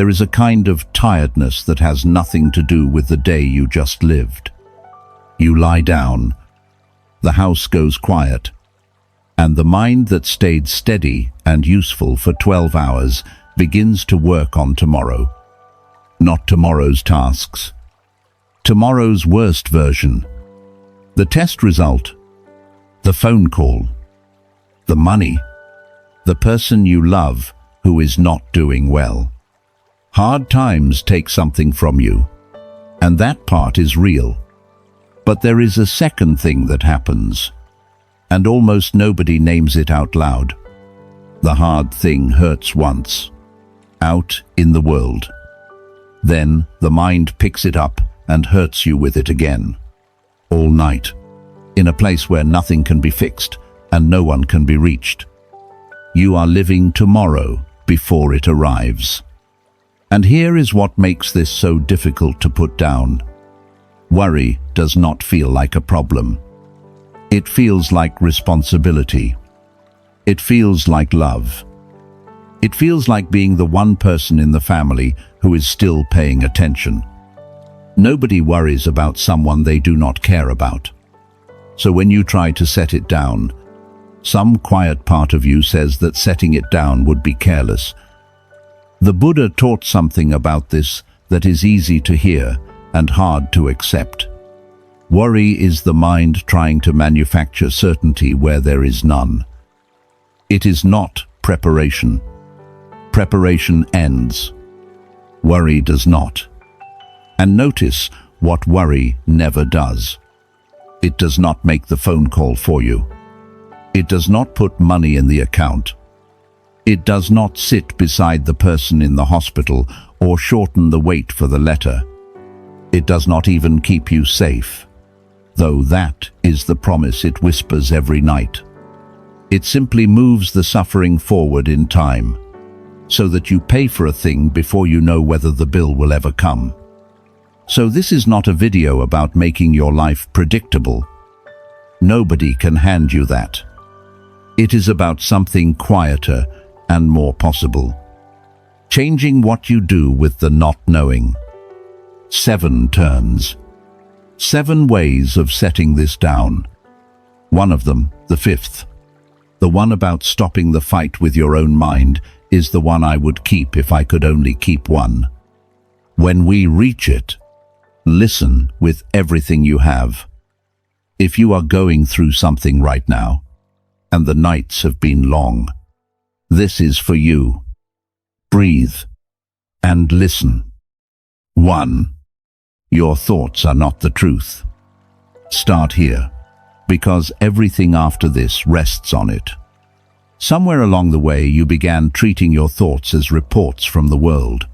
There is a kind of tiredness that has nothing to do with the day you just lived. You lie down, the house goes quiet, and the mind that stayed steady and useful for 12 hours begins to work on tomorrow. Not tomorrow's tasks, tomorrow's worst version. The test result, the phone call, the money, the person you love who is not doing well. Hard times take something from you, and that part is real. But there is a second thing that happens, and almost nobody names it out loud. The hard thing hurts once, out in the world. Then the mind picks it up and hurts you with it again. All night, in a place where nothing can be fixed and no one can be reached. You are living tomorrow before it arrives. And here is what makes this so difficult to put down. Worry does not feel like a problem. It feels like responsibility. It feels like love. It feels like being the one person in the family who is still paying attention. Nobody worries about someone they do not care about. So when you try to set it down, some quiet part of you says that setting it down would be careless. The Buddha taught something about this that is easy to hear and hard to accept. Worry is the mind trying to manufacture certainty where there is none. It is not preparation. Preparation ends. Worry does not. And notice what worry never does. It does not make the phone call for you. It does not put money in the account. It does not sit beside the person in the hospital or shorten the wait for the letter. It does not even keep you safe, though that is the promise it whispers every night. It simply moves the suffering forward in time, so that you pay for a thing before you know whether the bill will ever come. So this is not a video about making your life predictable. Nobody can hand you that. It is about something quieter and more possible. Changing what you do with the not knowing. 7 turns. 7 ways of setting this down. One of them, the 5th, the one about stopping the fight with your own mind, is the one I would keep if I could only keep one. When we reach it, listen with everything you have. If you are going through something right now, and the nights have been long, this is for you. Breathe and listen. 1. Your thoughts are not the truth. Start here, because everything after this rests on it. Somewhere along the way you began treating your thoughts as reports from the world.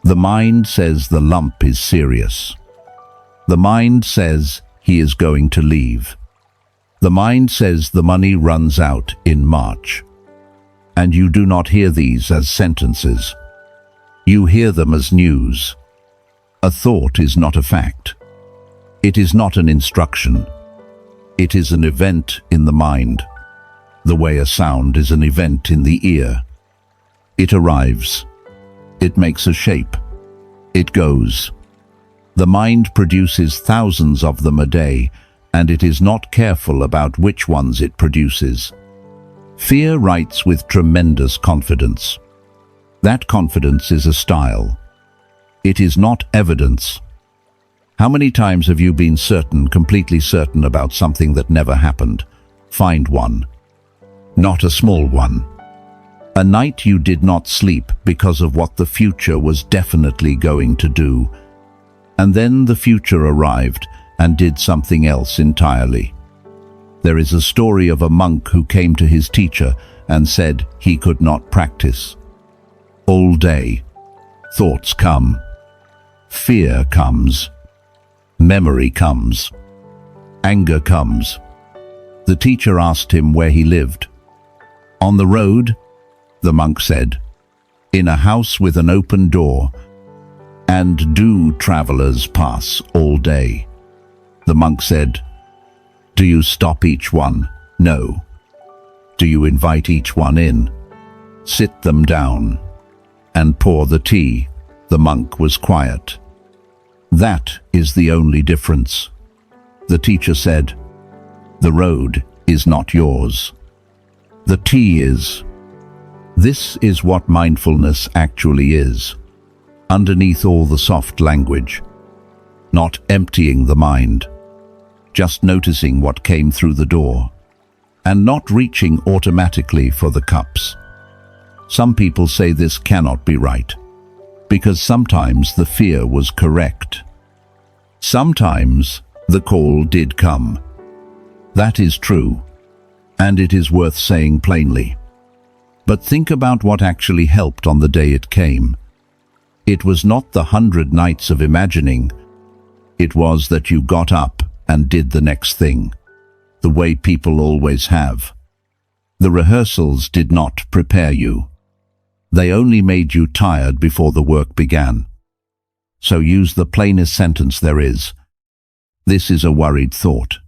The mind says the lump is serious. The mind says he is going to leave. The mind says the money runs out in March. And you do not hear these as sentences. You hear them as news. A thought is not a fact. It is not an instruction. It is an event in the mind, the way a sound is an event in the ear. It arrives. It makes a shape. It goes. The mind produces thousands of them a day, and it is not careful about which ones it produces. Fear writes with tremendous confidence. That confidence is a style. It is not evidence. How many times have you been certain, completely certain about something that never happened? Find one. Not a small one. A night you did not sleep because of what the future was definitely going to do. And then the future arrived and did something else entirely. There is a story of a monk who came to his teacher and said he could not practice. All day, thoughts come. Fear comes. Memory comes. Anger comes. The teacher asked him where he lived. On the road, the monk said, in a house with an open door. And do travelers pass all day? The monk said, do you stop each one? No. Do you invite each one in? Sit them down. and pour the tea. The monk was quiet. That is the only difference. The teacher said, "The road is not yours. The tea is." This is what mindfulness actually is, underneath all the soft language. Not emptying the mind, just noticing what came through the door, and not reaching automatically for the cups. Some people say this cannot be right, because sometimes the fear was correct. Sometimes the call did come. That is true, and it is worth saying plainly. But think about what actually helped on the day it came. It was not the 100 nights of imagining. It was that you got up and did the next thing, the way people always have. The rehearsals did not prepare you. They only made you tired before the work began. So use the plainest sentence there is. This is a worried thought.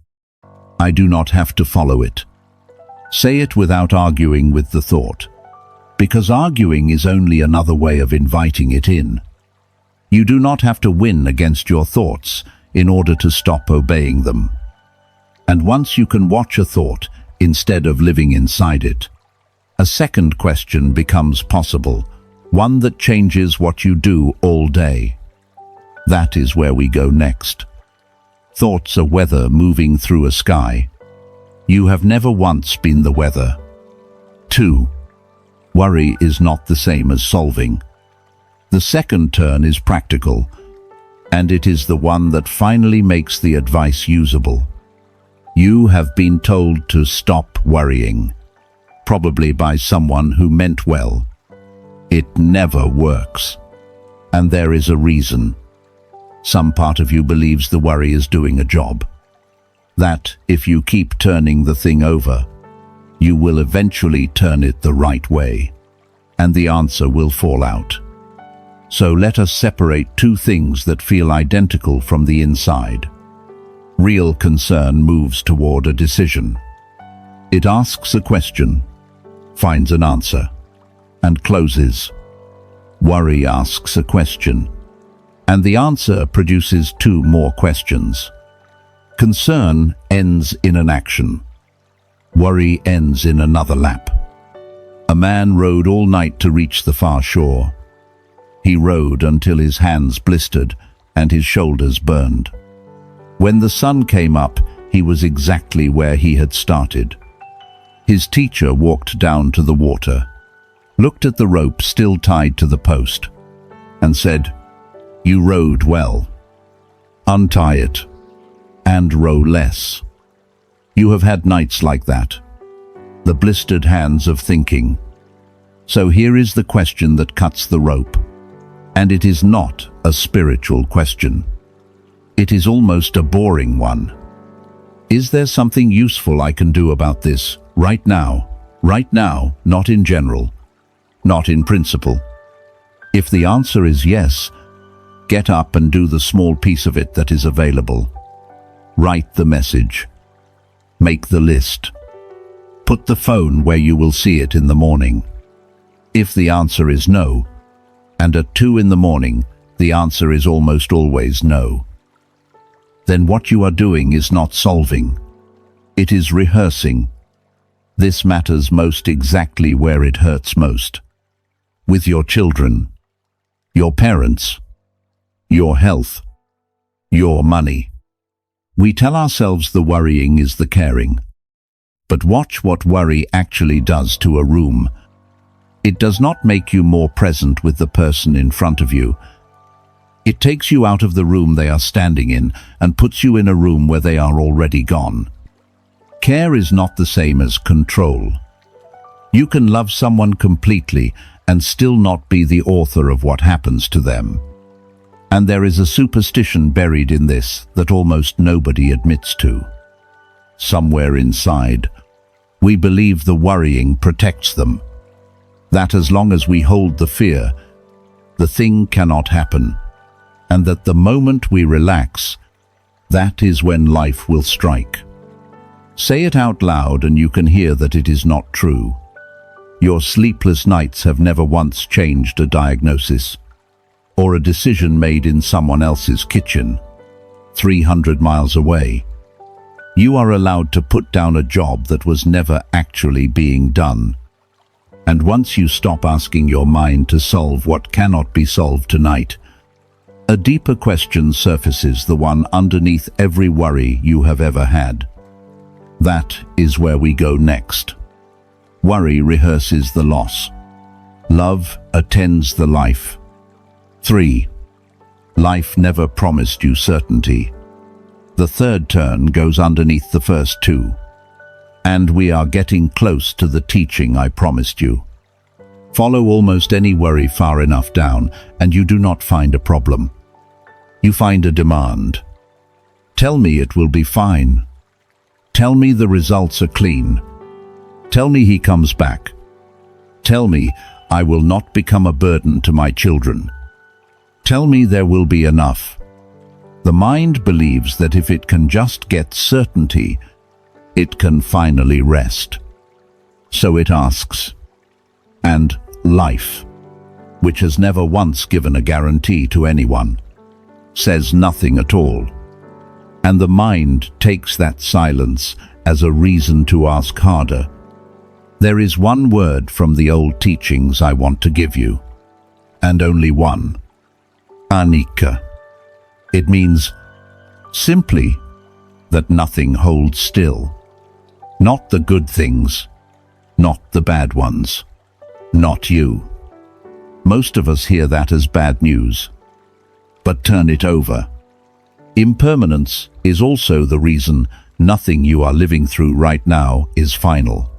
I do not have to follow it. Say it without arguing with the thought, because arguing is only another way of inviting it in. You do not have to win against your thoughts in order to stop obeying them. And once you can watch a thought instead of living inside it, a second question becomes possible, one that changes what you do all day. That is where we go next. Thoughts are weather moving through a sky. You have never once been the weather. 2. Worry is not the same as solving. The second turn is practical, and it is the one that finally makes the advice usable. You have been told to stop worrying, probably by someone who meant well. It never works, and there is a reason. Some part of you believes the worry is doing a job. That if you keep turning the thing over, you will eventually turn it the right way, and the answer will fall out. So let us separate two things that feel identical from the inside. Real concern moves toward a decision. It asks a question, finds an answer, and closes. Worry asks a question, and the answer produces two more questions. Concern ends in an action. Worry ends in another lap. A man rowed all night to reach the far shore. He rowed until his hands blistered and his shoulders burned. When the sun came up, he was exactly where he had started. His teacher walked down to the water, looked at the rope still tied to the post, and said, "You rowed well. Untie it and row less." You have had nights like that, the blistered hands of thinking. So here is the question that cuts the rope, and it is not a spiritual question. It is almost a boring one. Is there something useful I can do about this right now? Right now, not in general, not in principle. If the answer is yes, get up and do the small piece of it that is available. Write the message. Make the list. Put the phone where you will see it in the morning. If the answer is no, and at 2 in the morning, the answer is almost always no, then what you are doing is not solving. It is rehearsing. This matters most exactly where it hurts most. With your children, your parents, your health, your money. We tell ourselves the worrying is the caring. But watch what worry actually does to a room. It does not make you more present with the person in front of you. It takes you out of the room they are standing in and puts you in a room where they are already gone. Care is not the same as control. You can love someone completely and still not be the author of what happens to them. And there is a superstition buried in this that almost nobody admits to. Somewhere inside, we believe the worrying protects them. That as long as we hold the fear, the thing cannot happen. And that the moment we relax, that is when life will strike. Say it out loud and you can hear that it is not true. Your sleepless nights have never once changed a diagnosis or a decision made in someone else's kitchen, 300 miles away. You are allowed to put down a job that was never actually being done. And once you stop asking your mind to solve what cannot be solved tonight, a deeper question surfaces, the one underneath every worry you have ever had. That is where we go next. Worry rehearses the loss. Love attends the life. 3. Life never promised you certainty. The third turn goes underneath the first two. And we are getting close to the teaching I promised you. Follow almost any worry far enough down, and you do not find a problem. You find a demand. Tell me it will be fine. Tell me the results are clean. Tell me he comes back. Tell me I will not become a burden to my children. Tell me there will be enough. The mind believes that if it can just get certainty, it can finally rest. So it asks. And life, which has never once given a guarantee to anyone, says nothing at all. And the mind takes that silence as a reason to ask harder. There is one word from the old teachings I want to give you, and only one. Anicca. It means simply that nothing holds still. Not the good things, not the bad ones, not you. Most of us hear that as bad news. But turn it over. Impermanence is also the reason nothing you are living through right now is final.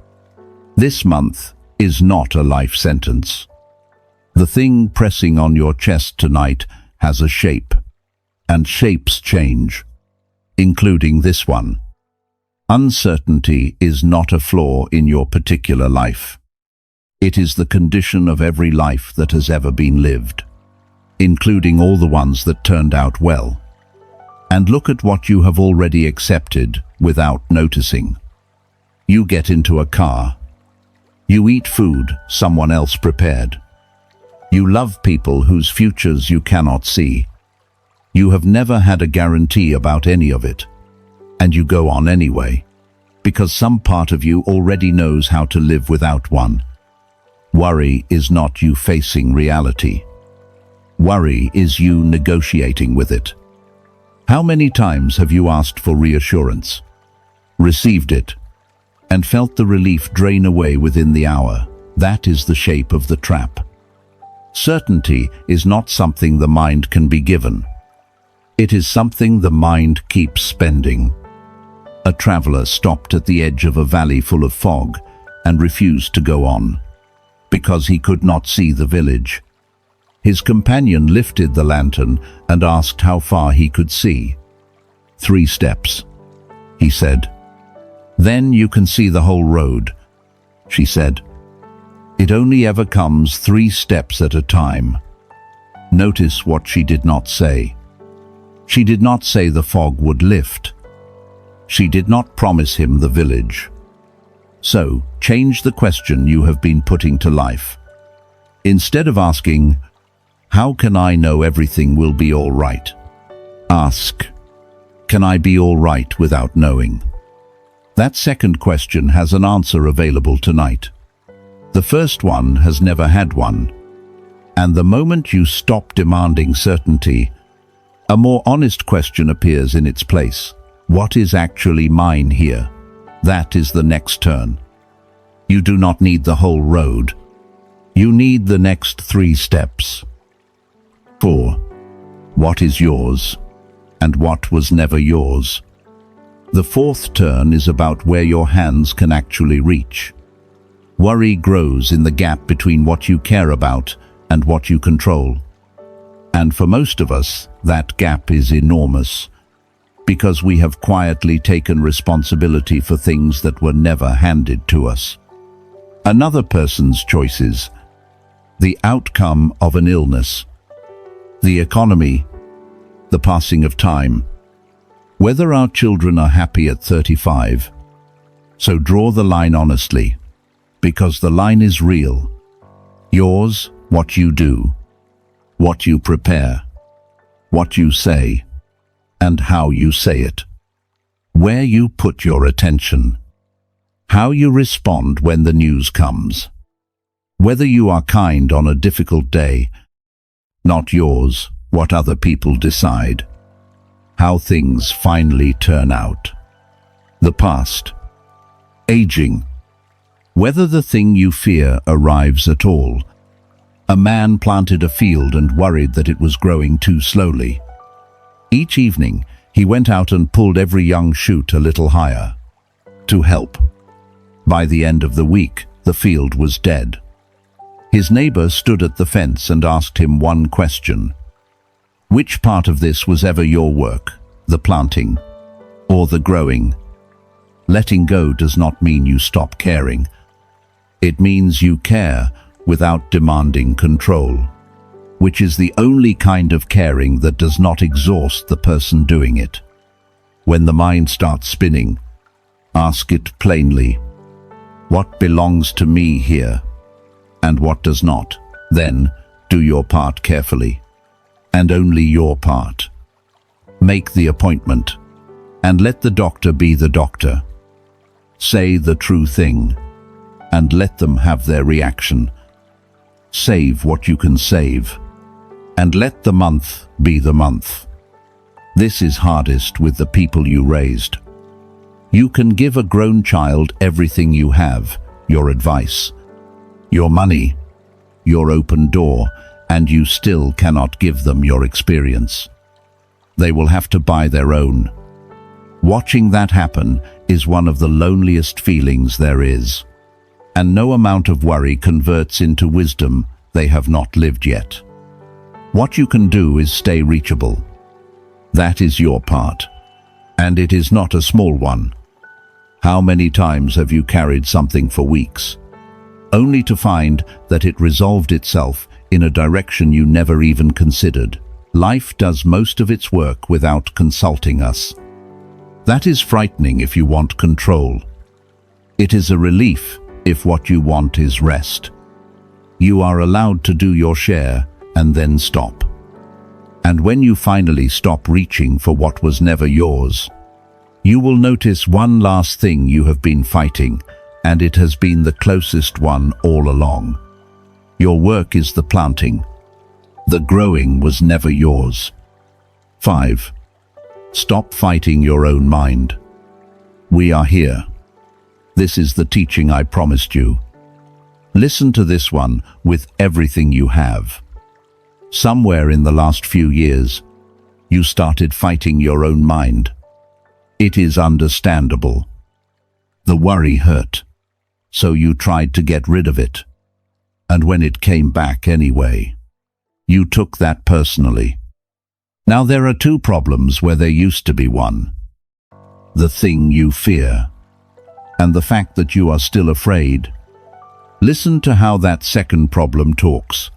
This month is not a life sentence. The thing pressing on your chest tonight has a shape, and shapes change, including this one. Uncertainty is not a flaw in your particular life. It is the condition of every life that has ever been lived, including all the ones that turned out well. And look at what you have already accepted without noticing. You get into a car. You eat food someone else prepared. You love people whose futures you cannot see. You have never had a guarantee about any of it, and you go on anyway, because some part of you already knows how to live without one. Worry is not you facing reality. Worry is you negotiating with it. How many times have you asked for reassurance, received it, and felt the relief drain away within the hour? That is the shape of the trap. Certainty is not something the mind can be given. It is something the mind keeps spending. A traveler stopped at the edge of a valley full of fog and refused to go on, because he could not see the village. His companion lifted the lantern and asked how far he could see. 3 steps, he said. Then you can see the whole road, she said. It only ever comes 3 steps at a time. Notice what she did not say. She did not say the fog would lift. She did not promise him the village. So, change the question you have been putting to life. Instead of asking, how can I know everything will be all right? Ask, can I be all right without knowing? That second question has an answer available tonight. The first one has never had one. And the moment you stop demanding certainty, a more honest question appears in its place. What is actually mine here? That is the next turn. You do not need the whole road. You need the next 3 steps. 4. What is yours, and what was never yours? The 4th turn is about where your hands can actually reach. Worry grows in the gap between what you care about and what you control. And for most of us, that gap is enormous, because we have quietly taken responsibility for things that were never handed to us. Another person's choices, the outcome of an illness, the economy, the passing of time. Whether our children are happy at 35. So draw the line honestly. because the line is real. Yours, what you do, what you prepare, what you say, and how you say it. Where you put your attention. How you respond when the news comes. Whether you are kind on a difficult day. Not yours, what other people decide. How things finally turn out. The past. Aging. Whether the thing you fear arrives at all. A man planted a field and worried that it was growing too slowly. Each evening, he went out and pulled every young shoot a little higher. To help. By the end of the week, the field was dead. His neighbor stood at the fence and asked him one question. Which part of this was ever your work, the planting or the growing? Letting go does not mean you stop caring. It means you care without demanding control, which is the only kind of caring that does not exhaust the person doing it. When the mind starts spinning, ask it plainly, what belongs to me here, and what does not? Then, do your part carefully, and only your part. Make the appointment, and let the doctor be the doctor. Say the true thing, and let them have their reaction. Save what you can save, and let the month be the month. This is hardest with the people you raised. You can give a grown child everything you have, your advice, your money, your open door, and you still cannot give them your experience. They will have to buy their own. Watching that happen is one of the loneliest feelings there is, and no amount of worry converts into wisdom they have not lived yet. What you can do is stay reachable. That is your part, and it is not a small one. How many times have you carried something for weeks, only to find that it resolved itself in a direction you never even considered? Life does most of its work without consulting us. That is frightening if you want control. It is a relief if what you want is rest. You are allowed to do your share and then stop. And when you finally stop reaching for what was never yours, you will notice one last thing you have been fighting, and it has been the closest one all along. Your work is the planting. The growing was never yours. 5. Stop fighting your own mind. We are here. This is the teaching I promised you. Listen to this one with everything you have. Somewhere in the last few years, you started fighting your own mind. It is understandable. The worry hurt, so you tried to get rid of it. And when it came back anyway, you took that personally. Now there are two problems where there used to be one. The thing you fear, and the fact that you are still afraid. Listen to how that second problem talks.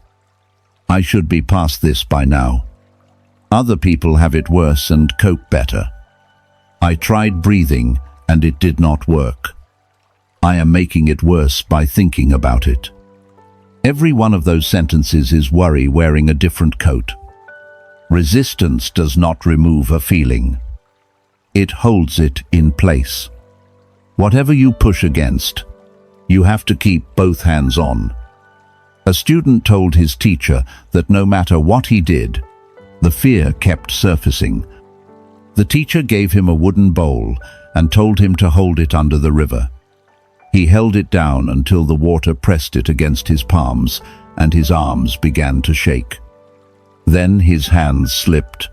I should be past this by now. Other people have it worse and cope better. I tried breathing and it did not work. I am making it worse by thinking about it. Every one of those sentences is worry wearing a different coat. Resistance does not remove a feeling. It holds it in place. Whatever you push against, you have to keep both hands on. A student told his teacher that no matter what he did, the fear kept surfacing. The teacher gave him a wooden bowl and told him to hold it under the river. He held it down until the water pressed it against his palms and his arms began to shake. Then his hands slipped.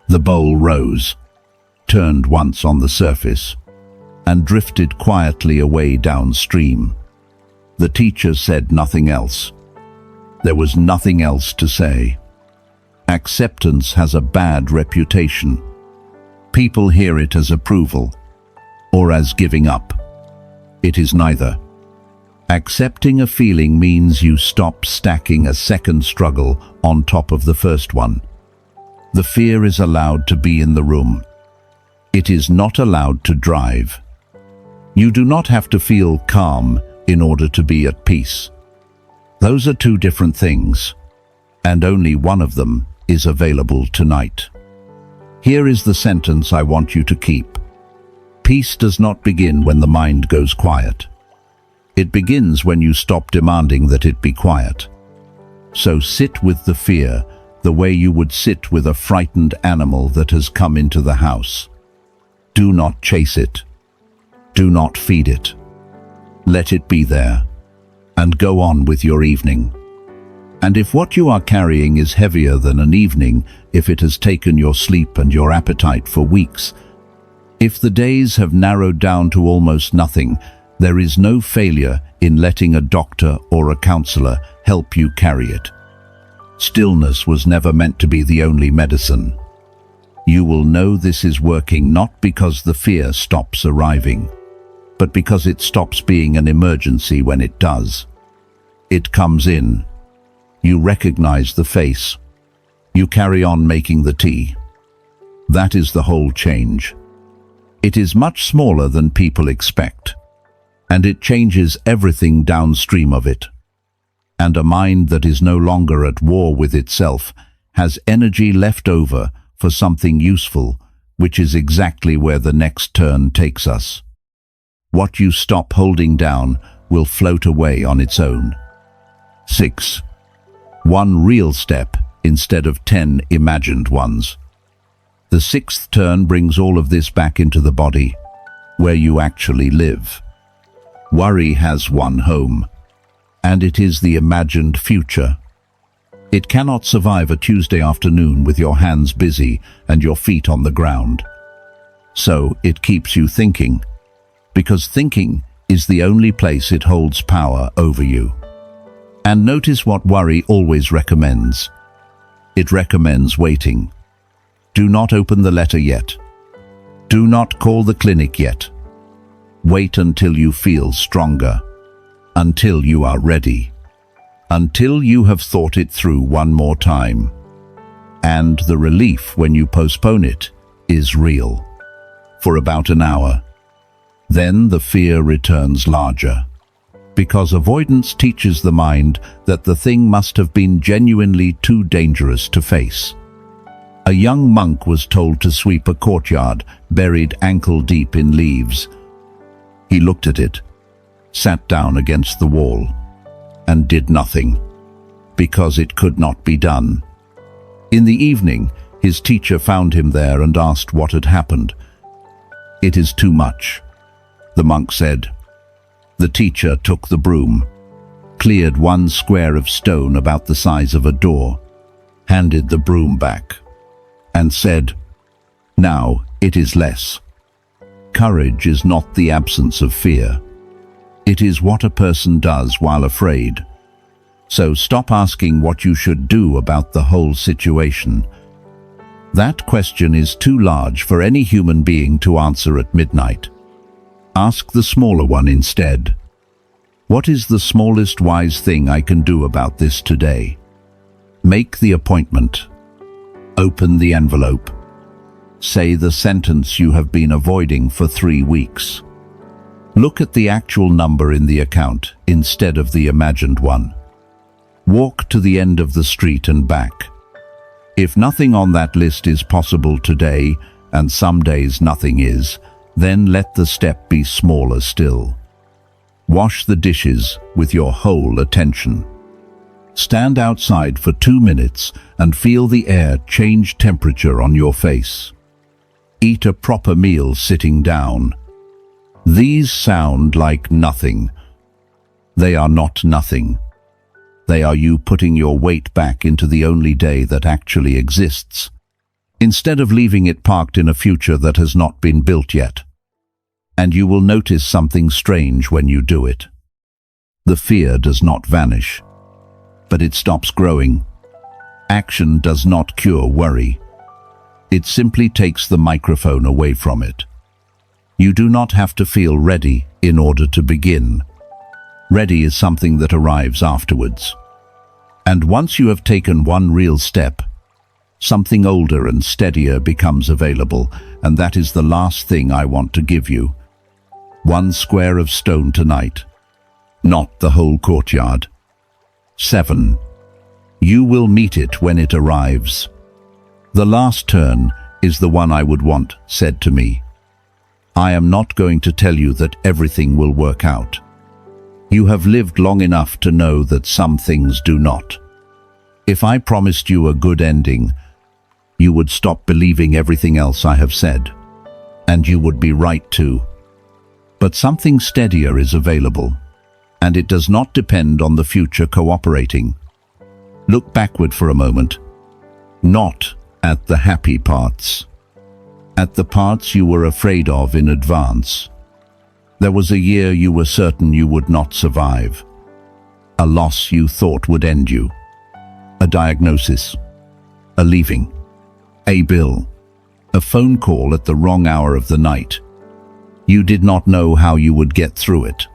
The bowl rose, turned once on the surface, and drifted quietly away downstream. The teacher said nothing else. There was nothing else to say. Acceptance has a bad reputation. People hear it as approval, or as giving up. It is neither. Accepting a feeling means you stop stacking a second struggle on top of the first one. The fear is allowed to be in the room. It is not allowed to drive. You do not have to feel calm in order to be at peace. Those are two different things, and only one of them is available tonight. Here is the sentence I want you to keep. Peace does not begin when the mind goes quiet. It begins when you stop demanding that it be quiet. So sit with the fear the way you would sit with a frightened animal that has come into the house. Do not chase it. Do not feed it. Let it be there, and go on with your evening. And if what you are carrying is heavier than an evening, if it has taken your sleep and your appetite for weeks, if the days have narrowed down to almost nothing, there is no failure in letting a doctor or a counselor help you carry it. Stillness was never meant to be the only medicine. You will know this is working not because the fear stops arriving, but because it stops being an emergency when it does. It comes in. You recognize the face. You carry on making the tea. That is the whole change. It is much smaller than people expect, and it changes everything downstream of it. And a mind that is no longer at war with itself has energy left over for something useful, which is exactly where the next turn takes us. What you stop holding down will float away on its own. 6. One real step instead of 10 imagined ones. The sixth turn brings all of this back into the body, where you actually live. Worry has one home, and it is the imagined future. It cannot survive a Tuesday afternoon with your hands busy and your feet on the ground. So it keeps you thinking, because thinking is the only place it holds power over you. And notice what worry always recommends. It recommends waiting. Do not open the letter yet. Do not call the clinic yet. Wait until you feel stronger, until you are ready, until you have thought it through one more time. And the relief when you postpone it is real, for about an hour. Then the fear returns larger, because avoidance teaches the mind that the thing must have been genuinely too dangerous to face. A young monk was told to sweep a courtyard buried ankle-deep in leaves. He looked at it, sat down against the wall, and did nothing, because it could not be done. In the evening, his teacher found him there and asked what had happened. "It is too much," the monk said. The teacher took the broom, cleared one square of stone about the size of a door, handed the broom back, and said, "Now it is less." Courage is not the absence of fear. It is what a person does while afraid. So stop asking what you should do about the whole situation. That question is too large for any human being to answer at midnight. Ask the smaller one instead. What is the smallest wise thing I can do about this today? Make the appointment. Open the envelope. Say the sentence you have been avoiding for 3 weeks. Look at the actual number in the account instead of the imagined one. Walk to the end of the street and back. If nothing on that list is possible today, and some days nothing is, then let the step be smaller still. Wash the dishes with your whole attention. Stand outside for 2 minutes and feel the air change temperature on your face. Eat a proper meal sitting down. These sound like nothing. They are not nothing. They are you putting your weight back into the only day that actually exists, instead of leaving it parked in a future that has not been built yet. And you will notice something strange when you do it. The fear does not vanish, but it stops growing. Action does not cure worry. It simply takes the microphone away from it. You do not have to feel ready in order to begin. Ready is something that arrives afterwards. And once you have taken one real step, something older and steadier becomes available, and that is the last thing I want to give you. 1 square of stone tonight. not the whole courtyard. 7. You will meet it when it arrives. The last turn is the one I would want said to me. I am not going to tell you that everything will work out. You have lived long enough to know that some things do not. If I promised you a good ending, you would stop believing everything else I have said. And you would be right too. But something steadier is available, and it does not depend on the future cooperating. Look backward for a moment. Not at the happy parts. At the parts you were afraid of in advance. There was a year you were certain you would not survive. A loss you thought would end you. A diagnosis. A leaving. A bill. A phone call at the wrong hour of the night. You did not know how you would get through it.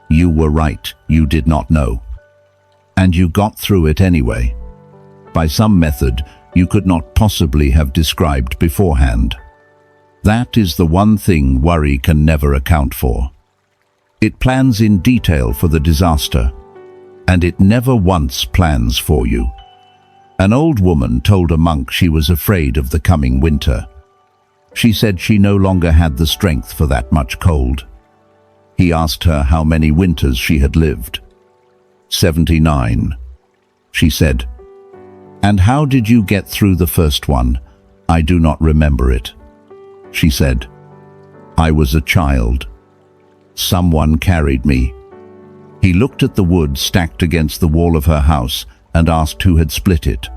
You were right, you did not know. And you got through it anyway. By some method you could not possibly have described beforehand. That is the one thing worry can never account for. It plans in detail for the disaster, and it never once plans for you. An old woman told a monk she was afraid of the coming winter. She said she no longer had the strength for that much cold. He asked her how many winters she had lived. 79. She said, "And how did you get through the first one? I do not remember it." She said, "I was a child. Someone carried me." He looked at the wood stacked against the wall of her house and asked who had split it.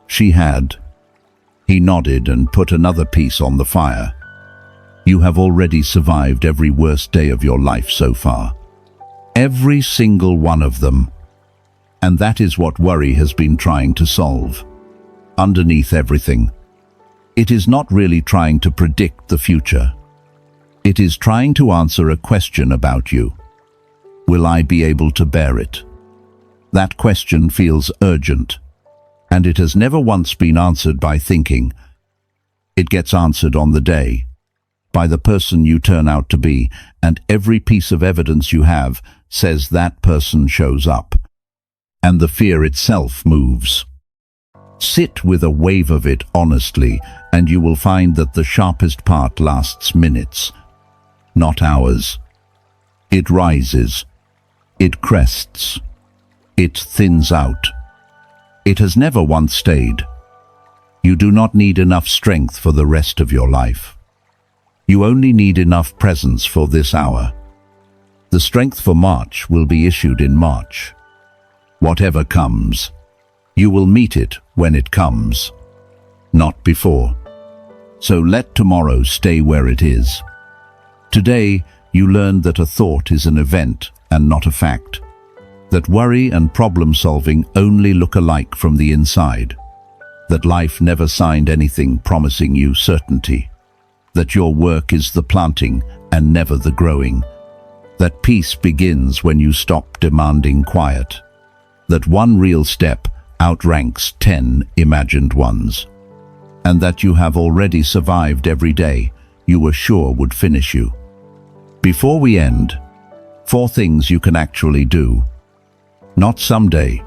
She had. He nodded and put another piece on the fire. You have already survived every worst day of your life so far. Every single one of them. And that is what worry has been trying to solve. Underneath everything. It is not really trying to predict the future. It is trying to answer a question about you. Will I be able to bear it? That question feels urgent, and it has never once been answered by thinking. It gets answered on the day, by the person you turn out to be, and every piece of evidence you have says that person shows up, and the fear itself moves. Sit with a wave of it honestly, and you will find that the sharpest part lasts minutes, not hours. It rises. It crests. It thins out. It has never once stayed. You do not need enough strength for the rest of your life. You only need enough presence for this hour. The strength for March will be issued in March. Whatever comes, you will meet it when it comes, not before. So let tomorrow stay where it is. Today, you learned that a thought is an event and not a fact. That worry and problem-solving only look alike from the inside. That life never signed anything promising you certainty. That your work is the planting and never the growing. That peace begins when you stop demanding quiet. That one real step outranks 10 imagined ones. And that you have already survived every day you were sure would finish you. Before we end, 4 things you can actually do. Not someday.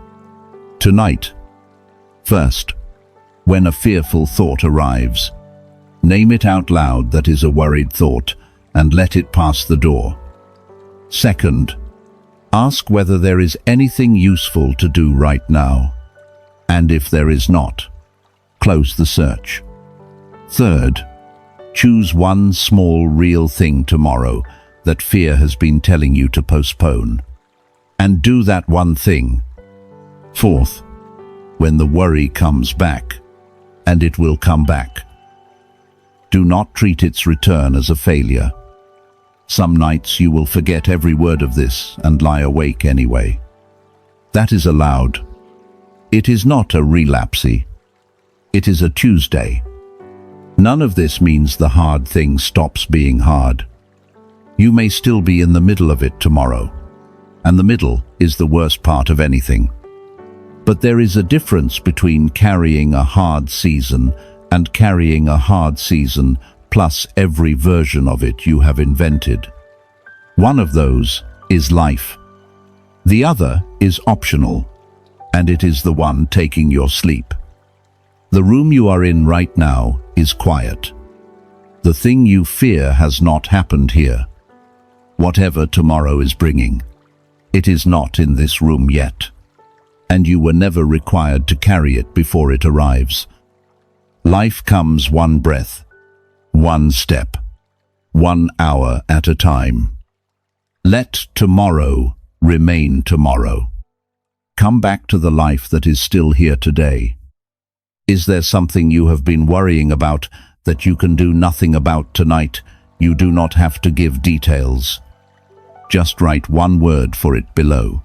Tonight. First, when a fearful thought arrives, name it out loud that is a worried thought and let it pass the door. Second, ask whether there is anything useful to do right now. And if there is not, close the search. Third, choose one small real thing tomorrow that fear has been telling you to postpone. And do that one thing. Fourth, when the worry comes back, and it will come back, do not treat its return as a failure. Some nights you will forget every word of this and lie awake anyway. That is allowed. It is not a relapsey. It is a Tuesday. None of this means the hard thing stops being hard. You may still be in the middle of it tomorrow, and the middle is the worst part of anything. But there is a difference between carrying a hard season and carrying a hard season plus every version of it you have invented. One of those is life. The other is optional, and it is the one taking your sleep. The room you are in right now is quiet. The thing you fear has not happened here. Whatever tomorrow is bringing, it is not in this room yet, and you were never required to carry it before it arrives. Life comes one breath, one step, 1 hour at a time. Let tomorrow remain tomorrow. Come back to the life that is still here today. Is there something you have been worrying about that you can do nothing about tonight? You do not have to give details. Just write one word for it below.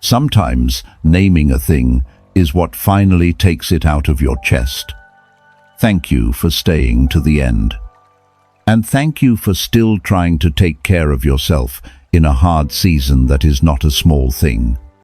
Sometimes naming a thing is what finally takes it out of your chest. Thank you for staying to the end. And thank you for still trying to take care of yourself in a hard season that is not a small thing.